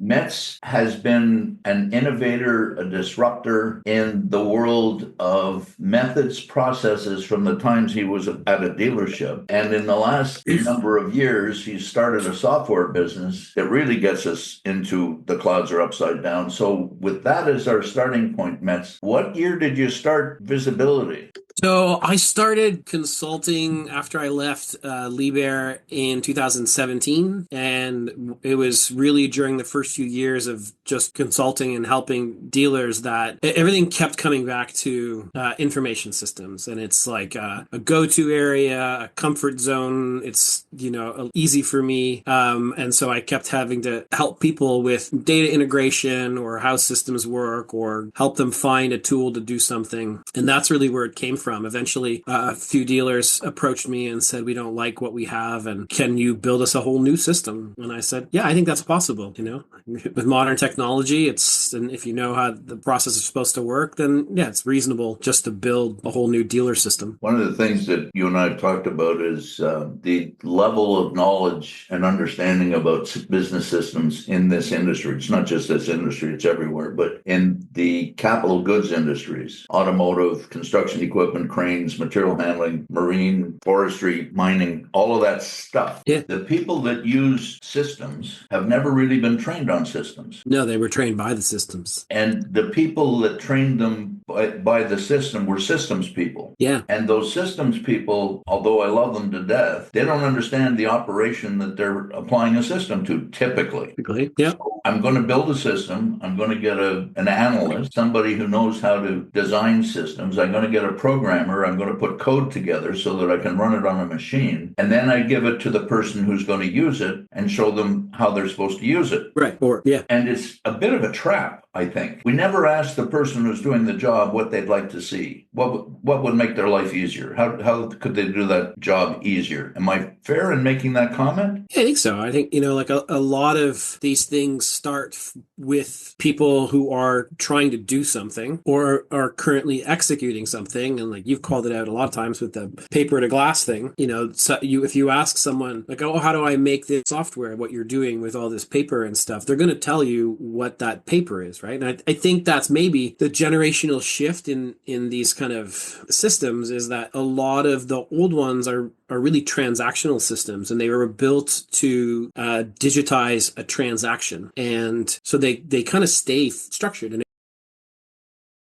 Metz has been an innovator, a disruptor in the world of methods, processes from the times he was at a dealership. And in the last number of years, he's started a software business that really gets us into the clouds are upside down. So with that as our starting point, Metz, what year did you start Visibility? So I started consulting after I left Liebherr in 2017, and it was really during the first few years of just consulting and helping dealers that everything kept coming back to information systems, and it's like a go-to area, a comfort zone. It's easy for me, and so I kept having to help people with data integration or how systems work, or help them find a tool to do something, and that's really where it came from. Eventually, a few dealers approached me and said, "We don't like what we have, and can you build us a whole new system?" And I said, "Yeah, I think that's possible. With modern technology, and if you know how the process is supposed to work, then yeah, it's reasonable just to build a whole new dealer system." One of the things that you and I have talked about is the level of knowledge and understanding about business systems in this industry. It's not just this industry, it's everywhere, but in the capital goods industries, automotive, construction equipment, cranes, material handling, marine, forestry, mining, all of that stuff. Yeah. The people that use systems have never really been trained on systems. No, they were trained by the systems. And the people that trained them by the system were systems people. Yeah. And those systems people, although I love them to death, they don't understand the operation that they're applying a system to typically. Yeah. So I'm going to build a system. I'm going to get an analyst, somebody who knows how to design systems. I'm going to get a programmer. I'm going to put code together so that I can run it on a machine. And then I give it to the person who's going to use it and show them how they're supposed to use it. Right. And it's a bit of a trap, I think. We never ask the person who's doing the job what they'd like to see. What would make their life easier? How could they do that job easier? Am I fair in making that comment? Yeah, I think so. I think, like a lot of these things start with people who are trying to do something or are currently executing something. And like you've called it out a lot of times with the paper to glass thing, so if you ask someone like, "Oh, how do I make this software?" What you're doing with all this paper and stuff, they're going to tell you what that paper is, right? And I think that's maybe the generational shift in these kind of systems, is that a lot of the old ones are really transactional systems, and they were built to digitize a transaction, and so they kind of stay structured. And